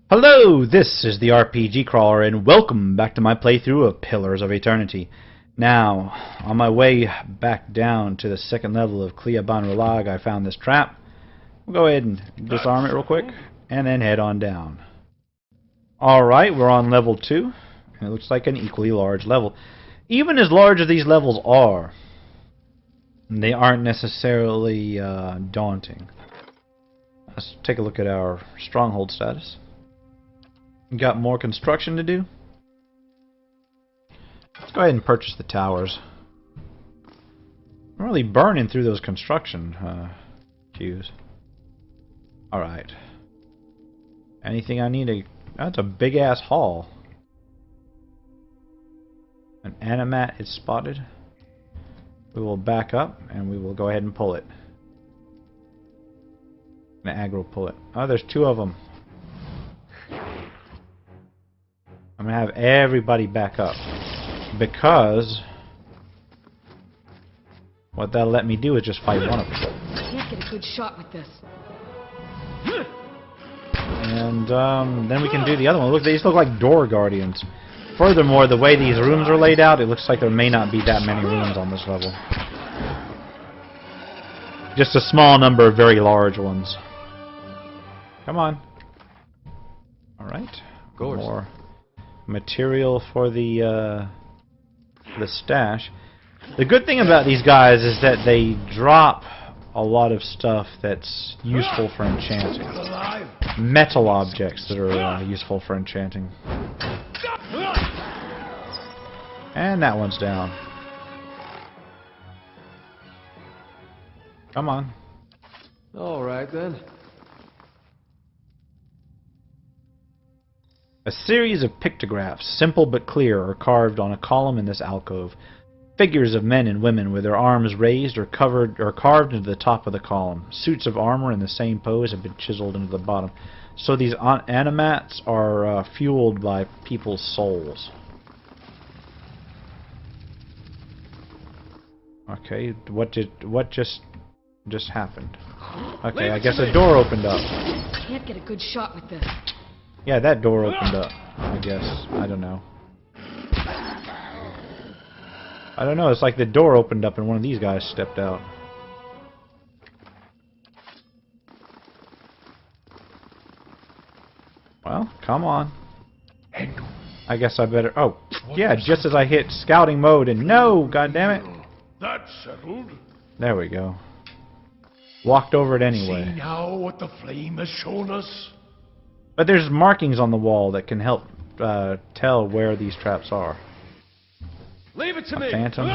Hello, this is the RPG Crawler, and welcome back to my playthrough of Pillars of Eternity. Now, on my way back down to the second level of Cliaban Rilag, I found this trap. We'll go ahead and disarm it real quick, and then head on down. Alright, we're on level 2, and it looks like an equally large level. Even as large as these levels are, they aren't necessarily daunting. Let's take a look at our stronghold status. Got more construction to do. Let's go ahead and purchase the towers. I'm really burning through those construction queues. Alright. Anything I need to... That's a big ass hall. An animat is spotted. We will back up and we will go ahead and pull it. An aggro pull it. Oh, there's two of them. I'm going to have everybody back up, because what that'll let me do is just fight one of them. I can't get a good shot with this. And then we can do the other one. Look, these look like door guardians. Furthermore, the way these rooms are laid out, it looks like there may not be that many rooms on this level. Just a small number of very large ones. Come on. Alright. More material for the stash. The good thing about these guys is that they drop a lot of stuff that's useful for enchanting. Metal objects that are useful for enchanting. And that one's down. Come on. Alright then. A series of pictographs, simple but clear, are carved on a column in this alcove. Figures of men and women with their arms raised or carved into the top of the column. Suits of armor in the same pose have been chiseled into the bottom. So these animats are fueled by people's souls. Okay, what just happened? Okay, I guess a door opened up. I can't get a good shot with this. Yeah, that door opened up, I guess. I don't know. I don't know, it's like the door opened up and one of these guys stepped out. Well, come on. I guess I better... Oh, yeah, just as I hit scouting mode and... No! Goddammit! That's settled. There we go. Walked over it anyway. See now what the flame has shown us? But there's markings on the wall that can help tell where these traps are. Leave it to me. Phantom?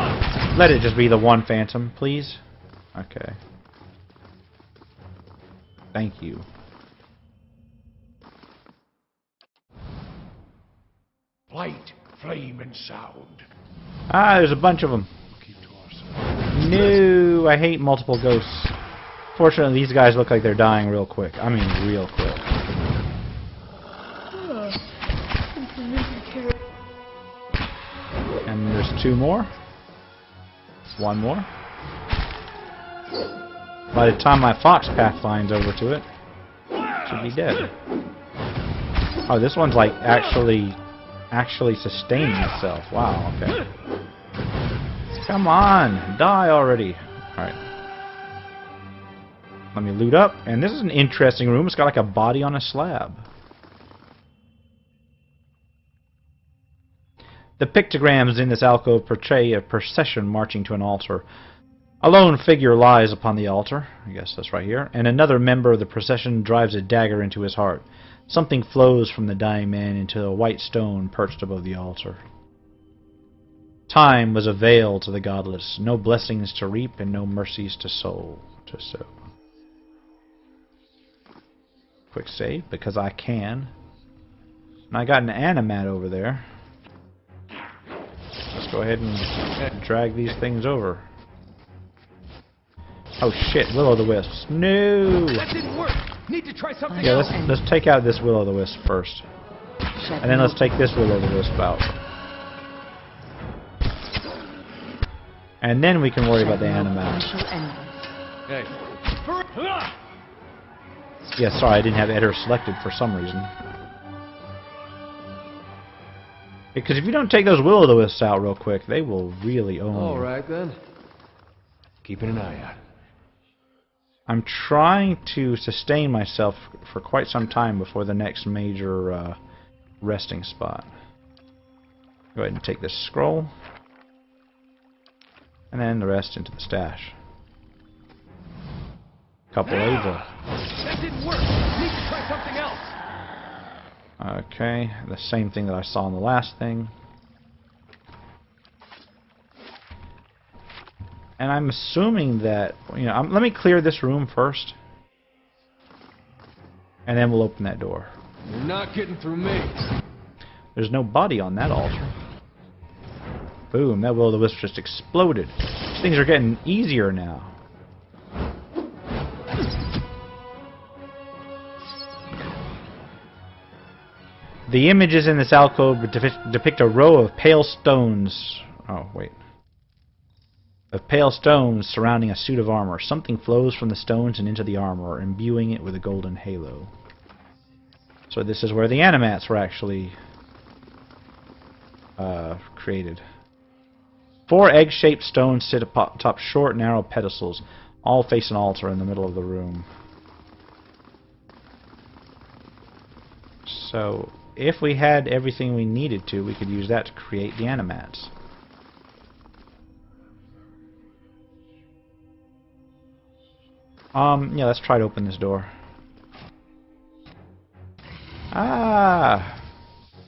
Let it just be the one phantom, please. Okay. Thank you. Light, flame, and sound. Ah, there's a bunch of them. Keep to ourselves. No, I hate multiple ghosts. Fortunately, these guys look like they're dying real quick. I mean, real quick. And there's two more. One more. By the time my fox path finds over to it, it should be dead. Oh, this one's like actually sustaining itself. Wow, okay. Come on, die already. Alright. Let me loot up. And this is an interesting room. It's got like a body on a slab. The pictograms in this alcove portray a procession marching to an altar. A lone figure lies upon the altar, I guess that's right here, and another member of the procession drives a dagger into his heart. Something flows from the dying man into a white stone perched above the altar. Time was a veil to the godless, no blessings to reap and no mercies to sow. Quick save, because I can. And I got an animat over there. Let's go ahead and drag these things over. Oh shit, Will-o'-the-wisps. No! That didn't work. Need to try something Yeah, else. let's take out this Will-o'-the-wisp first. And then let's take this Will-o'-the-wisp out. And then we can worry about the animats. Hey. Yeah, sorry, I didn't have Eder selected for some reason. Because if you don't take those will-o-the-wisps out real quick, they will really own All you. right then. Keeping an eye out. I'm trying to sustain myself for quite some time before the next major resting spot. Go ahead and take this scroll. And then the rest into the stash. Couple Adra. That didn't work. Need to try something else. Okay, the same thing that I saw in the last thing. And I'm assuming that, you know, let me clear this room first. And then we'll open that door. You're not getting through me. There's no body on that altar. Boom, that will-o-the-wisp just exploded. These things are getting easier now. The images in this alcove depict a row of pale stones. Oh, wait. Of pale stones surrounding a suit of armor. Something flows from the stones and into the armor, imbuing it with a golden halo. So this is where the animats were actually created. 4 egg-shaped stones sit atop short, narrow pedestals, all face an altar in the middle of the room. So, if we had everything we needed to, we could use that to create the animats. Yeah, let's try to open this door. Ah!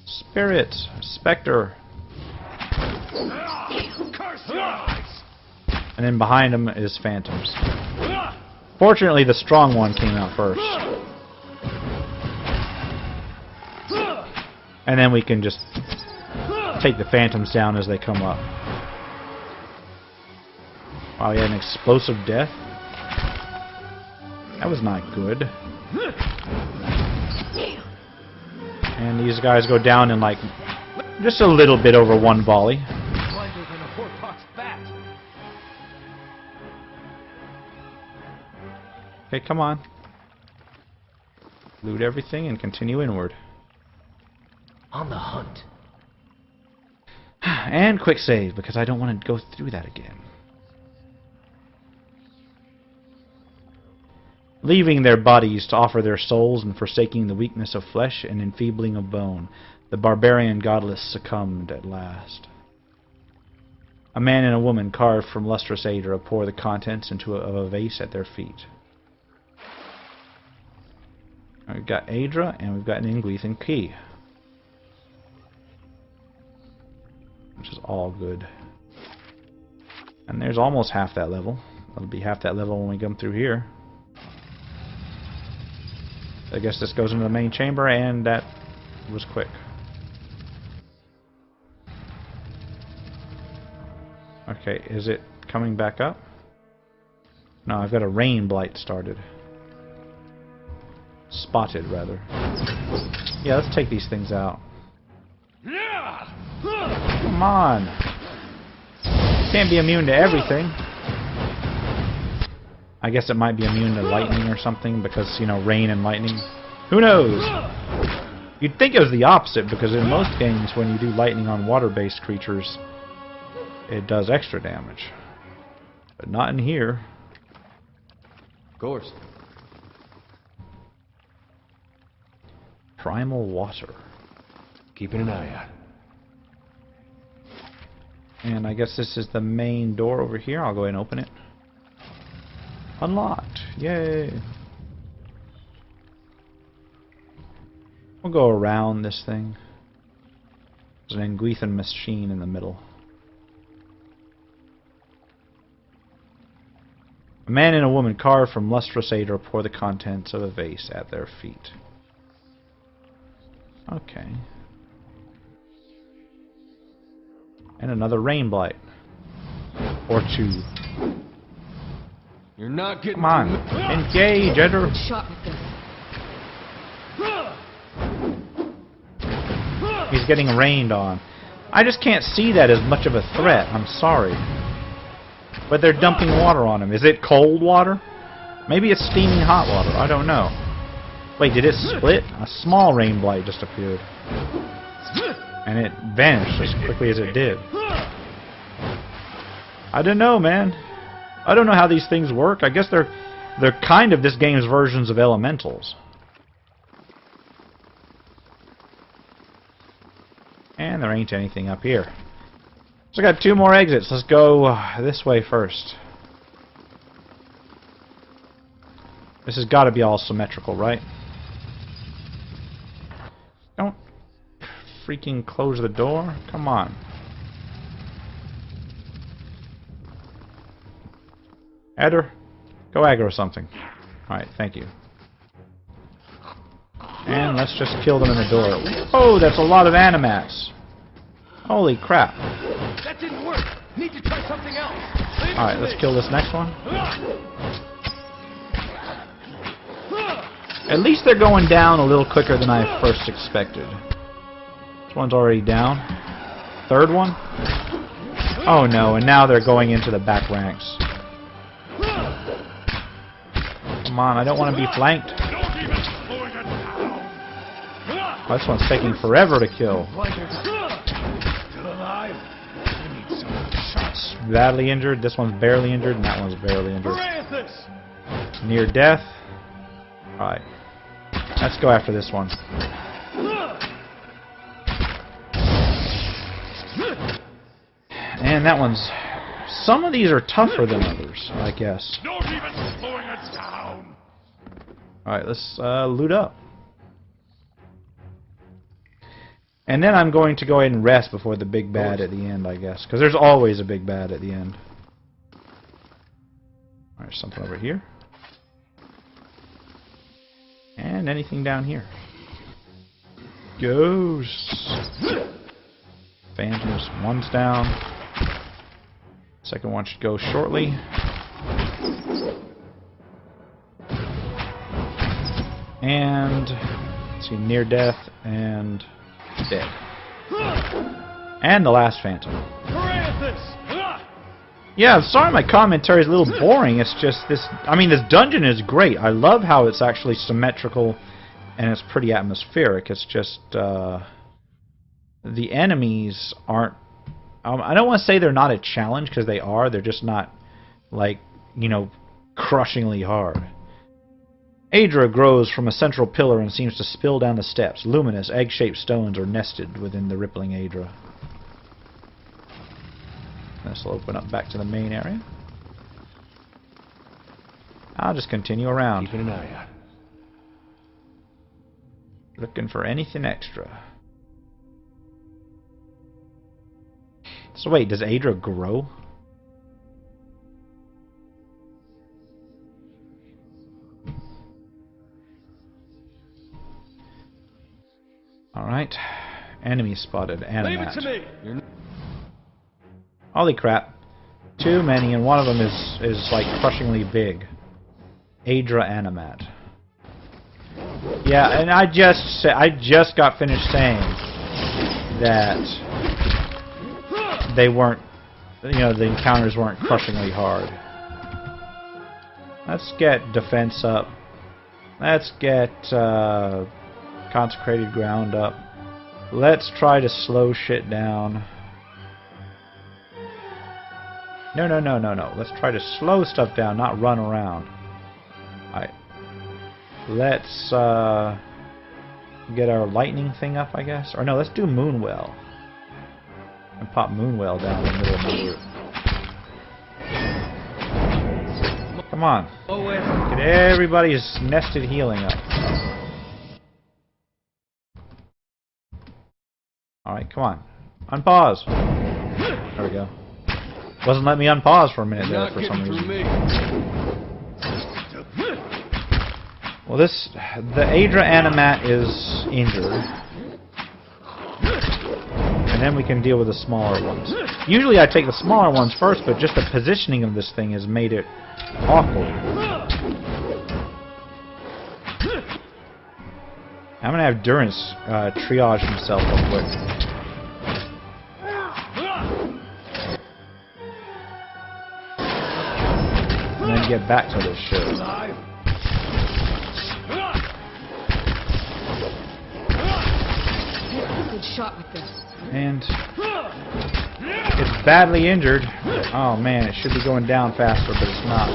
Spirit! Spectre! And then behind him is phantoms. Fortunately, the strong one came out first. And then we can just take the phantoms down as they come up. Wow, we had an explosive death. That was not good. And these guys go down in like just a little bit over one volley. Okay, come on. Loot everything and continue inward. On the hunt. And quick save, because I don't want to go through that again. Leaving their bodies to offer their souls and forsaking the weakness of flesh and enfeebling of bone, the barbarian godless succumbed at last. A man and a woman carved from lustrous Adra pour the contents into a vase at their feet. We've got Adra and we've got an Ingwethan key. Which is all good. And there's almost half that level. That'll be half that level when we come through here. I guess this goes into the main chamber, and that was quick. Okay, is it coming back up? No, I've got a rain blight started. Spotted, rather. Yeah, let's take these things out. Come on! Can't be immune to everything. I guess it might be immune to lightning or something, because, you know, rain and lightning. Who knows? You'd think it was the opposite, because in most games, when you do lightning on water-based creatures, it does extra damage. But not in here. Of course. Primal water. Keeping an eye out. And I guess this is the main door over here. I'll go ahead and open it. Unlocked. Yay. We'll go around this thing. There's an Ingwethan machine in the middle. A man and a woman carved from lustrous Adra pour the contents of a vase at their feet. Okay. And another rain blight. Or 2. You're not getting. Come on. Engage, Edgar. Good shot with this. He's getting rained on. I just can't see that as much of a threat. I'm sorry. But they're dumping water on him. Is it cold water? Maybe it's steaming hot water. I don't know. Wait, did it split? A small rain blight just appeared. And it vanished as quickly as it did. I don't know, man. I don't know how these things work. I guess they're kind of this game's versions of elementals. And there ain't anything up here. So I got 2 more exits. Let's go this way first. This has got to be all symmetrical, right? Don't freaking close the door. Come on. Eder, go aggro something. Alright, thank you. And let's just kill them in the door. Oh, that's a lot of animats. Holy crap. That didn't work. Need to try something else. Alright, let's kill this next one. At least they're going down a little quicker than I first expected. This one's already down. 3rd one? Oh no, and now they're going into the back ranks. Come on, I don't want to be flanked. Oh, this one's taking forever to kill. It's badly injured, this one's barely injured, and that one's barely injured. Near death. Alright. Let's go after this one. And that one's... Some of these are tougher than others, I guess. Alright, let's loot up. And then I'm going to go ahead and rest before the big bad at the end, I guess. Because there's always a big bad at the end. Alright, there's something over here. And anything down here. Ghosts. Phantoms. One's down. Second one should go shortly. And let's see, near death and dead. And the last phantom. Yeah, I'm sorry my commentary is a little boring. It's just this... I mean, this dungeon is great. I love how it's actually symmetrical and it's pretty atmospheric. It's just... the enemies aren't... I don't want to say they're not a challenge, because they are. They're just not, like, you know, crushingly hard. Adra grows from a central pillar and seems to spill down the steps. Luminous, egg-shaped stones are nested within the rippling Adra. This will open up back to the main area. I'll just continue around. Keeping an eye out. Looking for anything extra. So wait, does Adra grow? Alright. Enemy spotted. Animat. Leave it to me. Holy crap. Too many, and one of them is like crushingly big. Adra Animat. Yeah, and I just got finished saying that they weren't, you know, the encounters weren't crushingly hard. Let's get defense up. Let's get consecrated ground up. Let's try to slow shit down. No. Let's try to slow stuff down, not run around. Alright. Let's get our lightning thing up, I guess. Or no, let's do Moonwell. And pop Moonwell down in the middle of the route. Come on. Get everybody's nested healing up. Alright, come on. Unpause. There we go. Wasn't letting me unpause for a minute there for some reason. Well, the Adra Animat is injured. And then we can deal with the smaller ones. Usually I take the smaller ones first, but just the positioning of this thing has made it awkward. I'm gonna have Durance triage himself real quick. And then get back to this shit. Good good shot with this. And it's badly injured. Oh man, it should be going down faster, but it's not.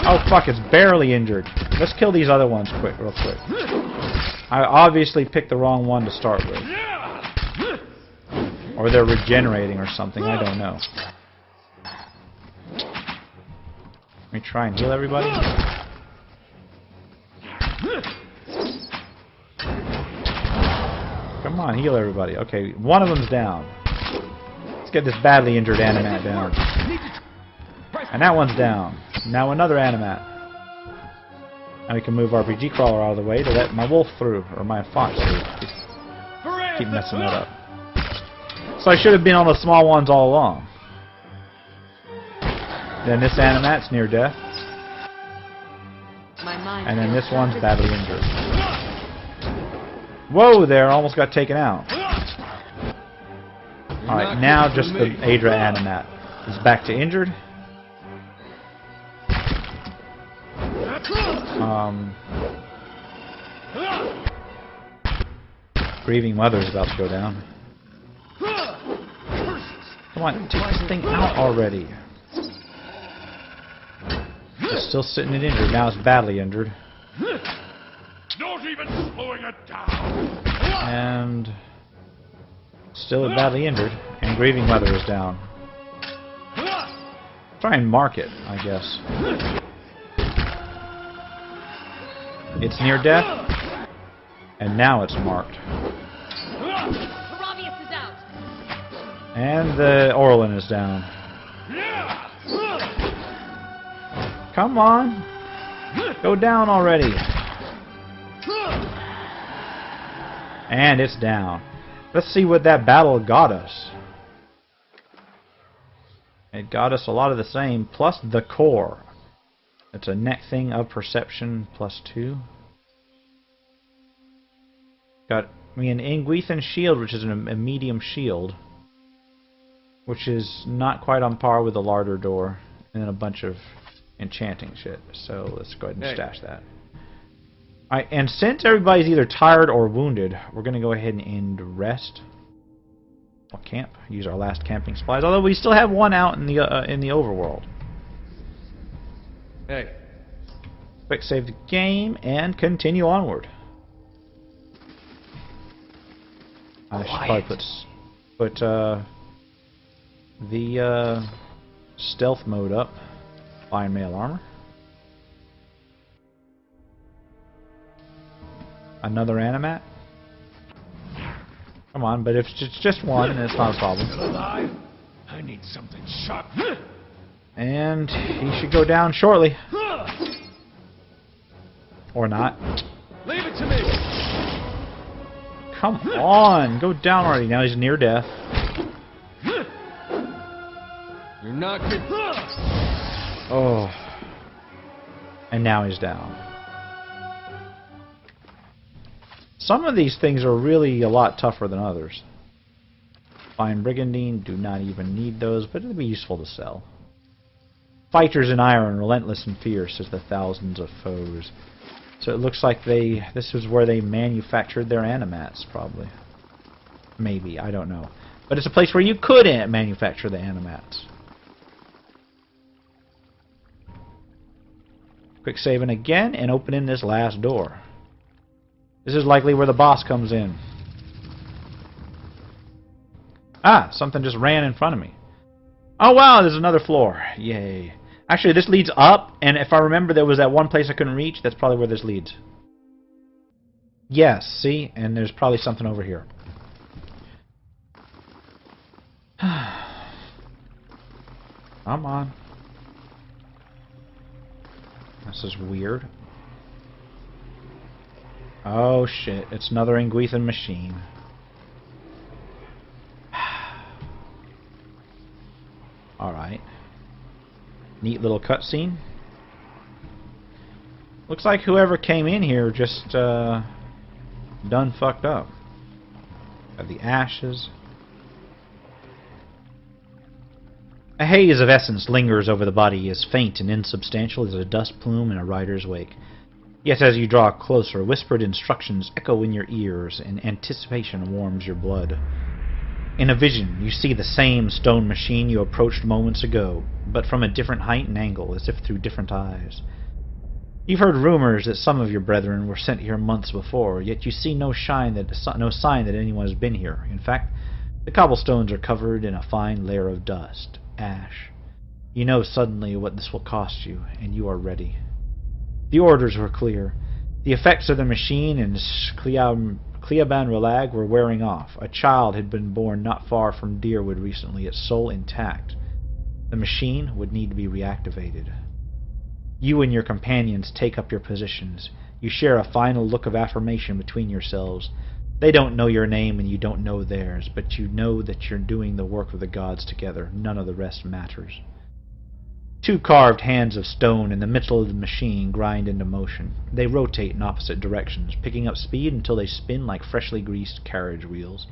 Oh fuck, it's barely injured. Let's kill these other ones real quick. I obviously picked the wrong one to start with. Or they're regenerating or something, I don't know. Let me try and heal everybody. Come on, heal everybody. Okay, one of them's down. Let's get this badly injured animat down. And that one's down. Now another animat. Now we can move RPG Crawler out of the way to let my wolf through, or my fox through. Keep messing that up. So I should have been on the small ones all along. Then this animat's near death. And then this one's badly injured. Whoa there, almost got taken out. Alright, now just the Adra animat is back to injured. Grieving Mother is about to go down. Come on, take this thing out already. It's still sitting and injured. Now it's badly injured. Not even slowing it down. And still badly injured. And Grieving Mother is down. Try and mark it, I guess. It's near death. And now it's marked. And the Orlin is down. Come on. Go down already. And it's down. Let's see what that battle got us. It got us a lot of the same, plus the core. It's a neck thing of perception, +2. Got me an Ingwethan shield, which is a medium shield. Which is not quite on par with the larder door. And then a bunch of enchanting shit. So let's go ahead and stash that. Alright, and since everybody's either tired or wounded, we're going to go ahead and end rest. Or camp. Use our last camping supplies. Although we still have one out in the overworld. Hey. Quick save the game and continue onward. I should probably put the stealth mode up. Iron mail armor. Another animat. Come on, but if it's just one, then it's not a problem. Still alive? I need something sharp. And he should go down shortly. Or not. Leave it to me. Come on, go down already. Now he's near death. You're not good. Oh. And now he's down. Some of these things are really a lot tougher than others. Fine Brigandine, do not even need those, but it'll be useful to sell. Fighters in iron, relentless and fierce as the thousands of foes. So it looks like this is where they manufactured their animats, probably. Maybe, I don't know. But it's a place where you could manufacture the animats. Quick saving again and opening this last door. This is likely where the boss comes in. Ah, something just ran in front of me. Oh wow, there's another floor. Yay. Actually, this leads up, and if I remember there was that one place I couldn't reach, that's probably where this leads. Yes, see? And there's probably something over here. Come on. This is weird. Oh shit, it's another Ingwethan machine. Alright. Neat little cutscene. Looks like whoever came in here just done fucked up. Got the ashes. A haze of essence lingers over the body, as faint and insubstantial as a dust plume in a rider's wake. Yet as you draw closer, whispered instructions echo in your ears, and anticipation warms your blood. In a vision, you see the same stone machine you approached moments ago, but from a different height and angle, as if through different eyes. You've heard rumors that some of your brethren were sent here months before, yet you see no sign that anyone has been here. In fact, the cobblestones are covered in a fine layer of dust, ash. You know suddenly what this will cost you, and you are ready. The orders were clear. The effects of the machine and Cliaban Rilag were wearing off. A child had been born not far from Deerwood recently, its soul intact. The machine would need to be reactivated. You and your companions take up your positions. You share a final look of affirmation between yourselves. They don't know your name and you don't know theirs, but you know that you're doing the work of the gods together. None of the rest matters. Two carved hands of stone in the middle of the machine grind into motion. They rotate in opposite directions, picking up speed until they spin like freshly greased carriage wheels.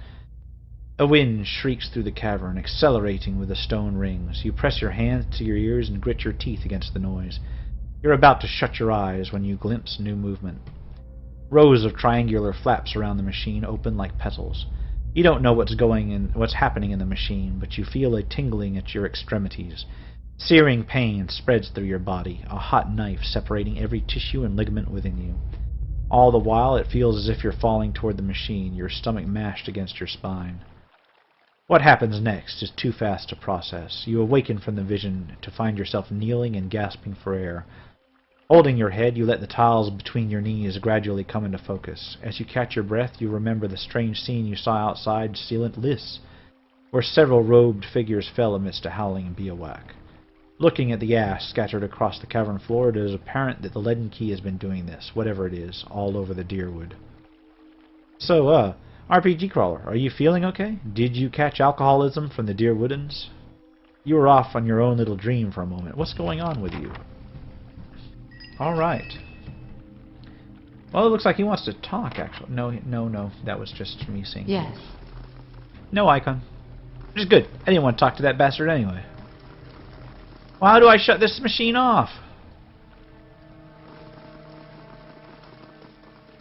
A wind shrieks through the cavern, accelerating with the stone rings. You press your hands to your ears and grit your teeth against the noise. You're about to shut your eyes when you glimpse new movement. Rows of triangular flaps around the machine open like petals. You don't know what's happening in the machine, but you feel a tingling at your extremities. Searing pain spreads through your body, a hot knife separating every tissue and ligament within you. All the while, it feels as if you're falling toward the machine, your stomach mashed against your spine. What happens next is too fast to process. You awaken from the vision to find yourself kneeling and gasping for air. Holding your head, you let the tiles between your knees gradually come into focus. As you catch your breath, you remember the strange scene you saw outside Sealant Liss, where several robed figures fell amidst a howling bivouac. Looking at the ash scattered across the cavern floor, it is apparent that the leaden key has been doing this, whatever it is, all over the Deerwood. So, RPG Crawler, are you feeling okay? Did you catch alcoholism from the Deerwoodans? You were off on your own little dream for a moment. What's going on with you? Alright. Well, it looks like he wants to talk, actually. No, that was just me seeing. Yes. No icon. Which is good. I didn't want to talk to that bastard anyway. Well, how do I shut this machine off?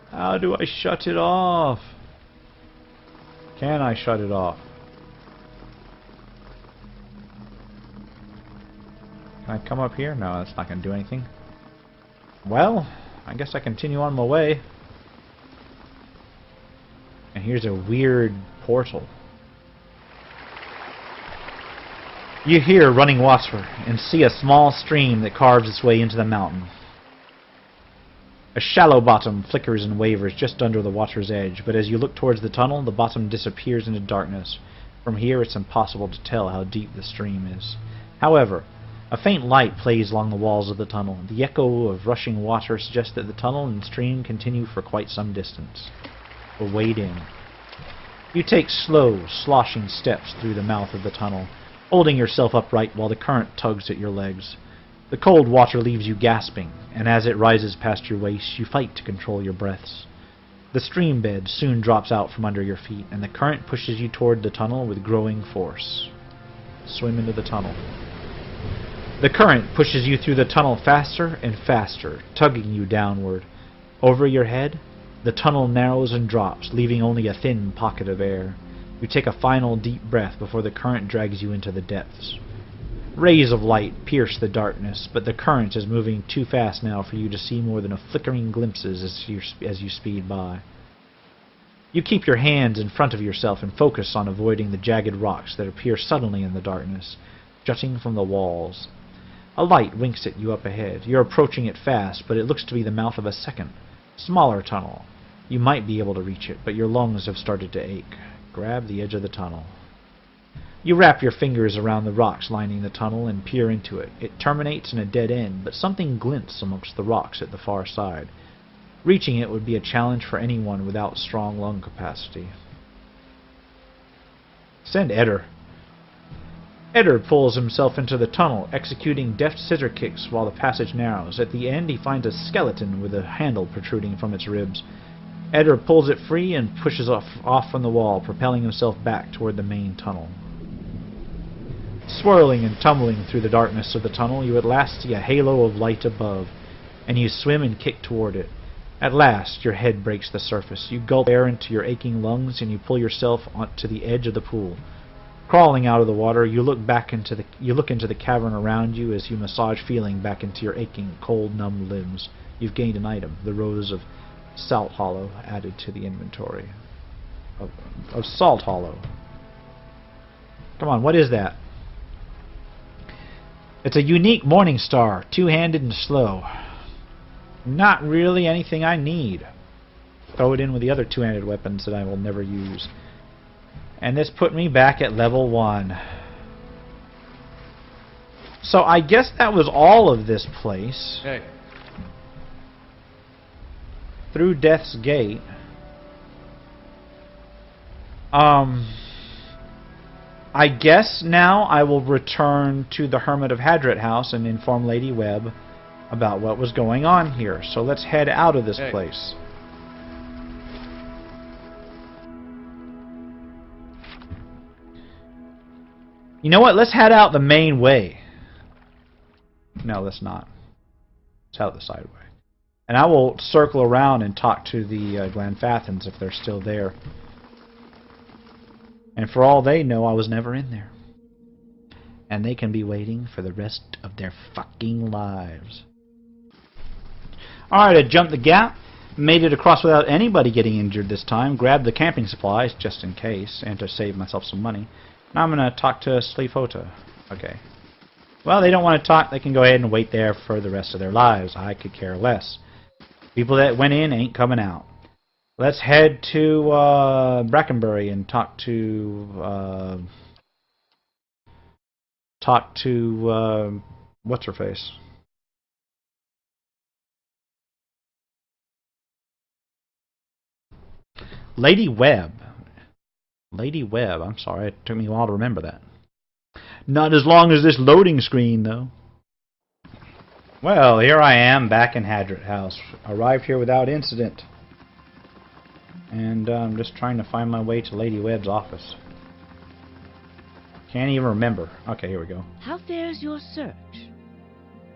How do I shut it off? Can I shut it off? Can I come up here? No, that's not going to do anything. Well, I guess I continue on my way. And here's a weird portal. You hear running water and see a small stream that carves its way into the mountain. A shallow bottom flickers and wavers just under the water's edge, but as you look towards the tunnel, the bottom disappears into darkness. From here, it's impossible to tell how deep the stream is. However, a faint light plays along the walls of the tunnel. The echo of rushing water suggests that the tunnel and stream continue for quite some distance. Wade in. You take slow, sloshing steps through the mouth of the tunnel, holding yourself upright while the current tugs at your legs. The cold water leaves you gasping, and as it rises past your waist, you fight to control your breaths. The stream bed soon drops out from under your feet, and the current pushes you toward the tunnel with growing force. Swim into the tunnel. The current pushes you through the tunnel faster and faster, tugging you downward. Over your head, the tunnel narrows and drops, leaving only a thin pocket of air. You take a final deep breath before the current drags you into the depths. Rays of light pierce the darkness, but the current is moving too fast now for you to see more than a flickering glimpses as you speed by. You keep your hands in front of yourself and focus on avoiding the jagged rocks that appear suddenly in the darkness, jutting from the walls. A light winks at you up ahead. You're approaching it fast, but it looks to be the mouth of a second, smaller tunnel. You might be able to reach it, but your lungs have started to ache. Grab the edge of the tunnel. You wrap your fingers around the rocks lining the tunnel and peer into it. It terminates in a dead end, but something glints amongst the rocks at the far side. Reaching it would be a challenge for anyone without strong lung capacity. Send Eder. Eder pulls himself into the tunnel, executing deft scissor kicks while the passage narrows. At the end, he finds a skeleton with a handle protruding from its ribs. Eder pulls it free and pushes off from the wall, propelling himself back toward the main tunnel. Swirling and tumbling through the darkness of the tunnel, you at last see a halo of light above, and you swim and kick toward it. At last, your head breaks the surface. You gulp air into your aching lungs and you pull yourself onto the edge of the pool. Crawling out of the water, you look into the cavern around you as you massage feeling back into your aching, cold, numb limbs. You've gained an item, the Rose of Salt Hollow, added to the inventory. Of Salt Hollow. Come on, what is that? It's a unique morning star, two-handed and slow. Not really anything I need. Throw it in with the other two-handed weapons that I will never use. And this put me back at level 1. So I guess that was all of this place. Hey. Through Death's Gate. I guess now I will return to the Hermit of Hadret house and inform Lady Webb about what was going on here. So let's head out of this place. You know what? Let's head out the main way. No, let's not. Let's head out the side way. And I will circle around and talk to the Glenfathans if they're still there. And for all they know, I was never in there. And they can be waiting for the rest of their fucking lives. Alright, I jumped the gap. Made it across without anybody getting injured this time. Grabbed the camping supplies, just in case, and to save myself some money. Now I'm going to talk to Sleefota. Okay. Well, they don't want to talk. They can go ahead and wait there for the rest of their lives. I could care less. People that went in ain't coming out. Let's head to Brackenbury and talk to what's her face? Lady Webb. Lady Webb. I'm sorry, it took me a while to remember that. Not as long as this loading screen, though. Well, here I am back in Hadret House. Arrived here without incident. And I'm just trying to find my way to Lady Webb's office. Can't even remember. Okay, here we go. How fares your search?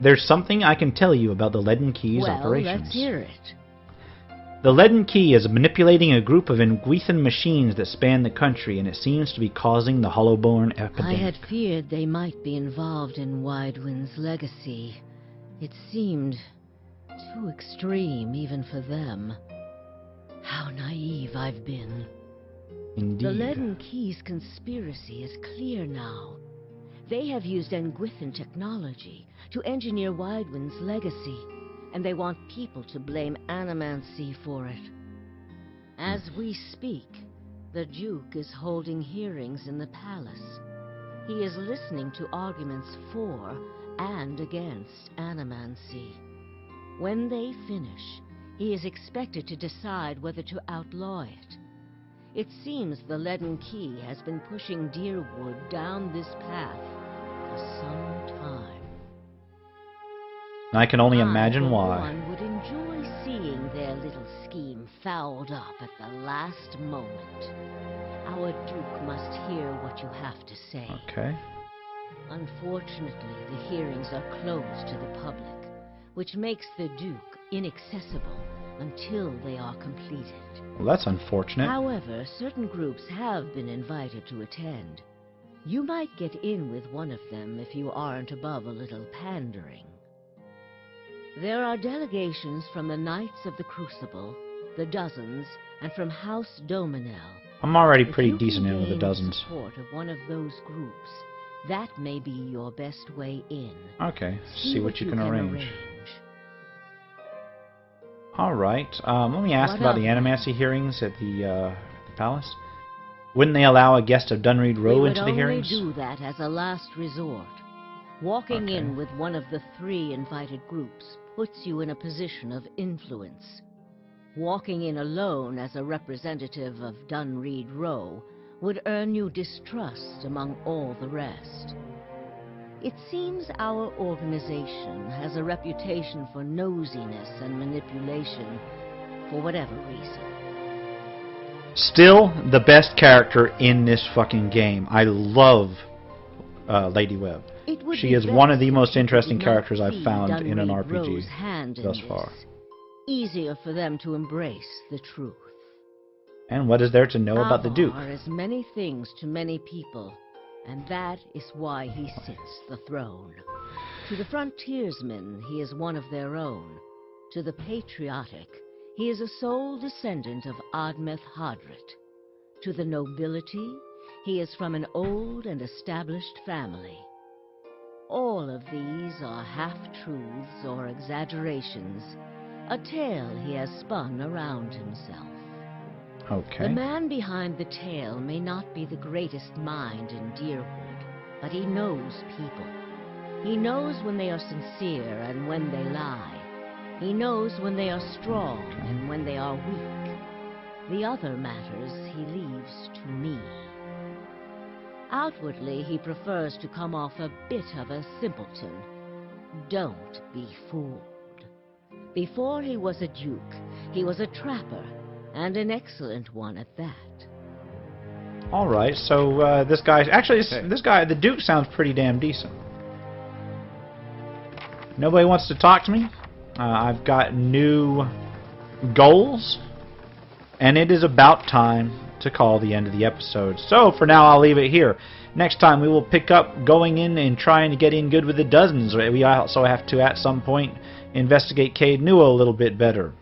There's something I can tell you about the Leaden Key's operations. Well, let's hear it. The Leaden Key is manipulating a group of Nguithan machines that span the country, and it seems to be causing the Hollowborn epidemic. I had feared they might be involved in Widewind's legacy. It seemed too extreme even for them. How naive I've been. Indeed. The Leaden Key's conspiracy is clear now. They have used Nguithan technology to engineer Widewind's legacy, and they want people to blame Animancy for it. As we speak, the Duke is holding hearings in the palace. He is listening to arguments for and against Animancy. When they finish, he is expected to decide whether to outlaw it. It seems the Leaden Key has been pushing Deerwood down this path for some time. I can only imagine why. One would enjoy seeing their little scheme fouled up at the last moment. Our Duke must hear what you have to say. Okay. Unfortunately, the hearings are closed to the public, which makes the Duke inaccessible until they are completed. Well, that's unfortunate. However, certain groups have been invited to attend. You might get in with one of them if you aren't above a little pandering. There are delegations from the Knights of the Crucible, the Dozens, and from House Dominel. I'm already If pretty you decent can in with the gain Dozens. support of one of those groups, that may be your best way in. Okay, see what you can arrange. Alright, let me ask What about of the them? Animancy hearings at the palace. Wouldn't they allow a guest of Dunreed Row into the hearings? We would only do that as a last resort. Walking Okay. in with one of the 3 invited groups puts you in a position of influence. Walking in alone as a representative of Dunreed Row would earn you distrust among all the rest. It seems our organization has a reputation for nosiness and manipulation, for whatever reason. Still the best character in this fucking game. I love Lady Webb. It would She be is one of the best most if you interesting did not characters I've see found in an Dunreed RPG Row's hand in thus this. far. easier for them to embrace the truth. And what is there to know about the Duke? Avar is many things to many people, and that is why he sits the throne. To the frontiersmen, he is one of their own. To the patriotic, he is a sole descendant of Admeth Hadrit. To the nobility, he is from an old and established family. All of these are half-truths or exaggerations, a tale he has spun around himself. Okay. The man behind the tale may not be the greatest mind in Deerwood, but he knows people. He knows when they are sincere and when they lie. He knows when they are strong and when they are weak. The other matters he leaves to me. Outwardly, he prefers to come off a bit of a simpleton. Don't be fooled. Before he was a duke, he was a trapper, and an excellent one at that. All right, so this guy... Actually, this guy, the Duke, sounds pretty damn decent. Nobody wants to talk to me. I've got new goals, and it is about time to call the end of the episode. So, for now, I'll leave it here. Next time, we will pick up going in and trying to get in good with the dozens. We also have to, at some point, investigate Cade Newell a little bit better.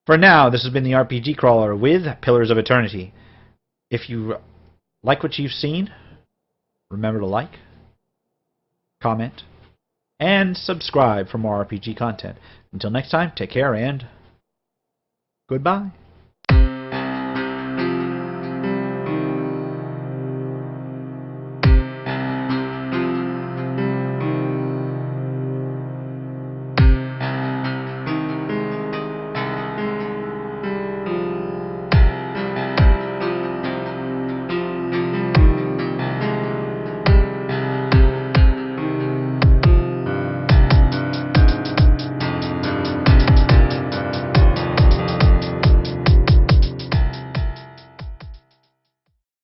For now, this has been the RPG Crawler with Pillars of Eternity. If you like what you've seen, remember to like, comment, and subscribe for more RPG content. Until next time, take care and goodbye.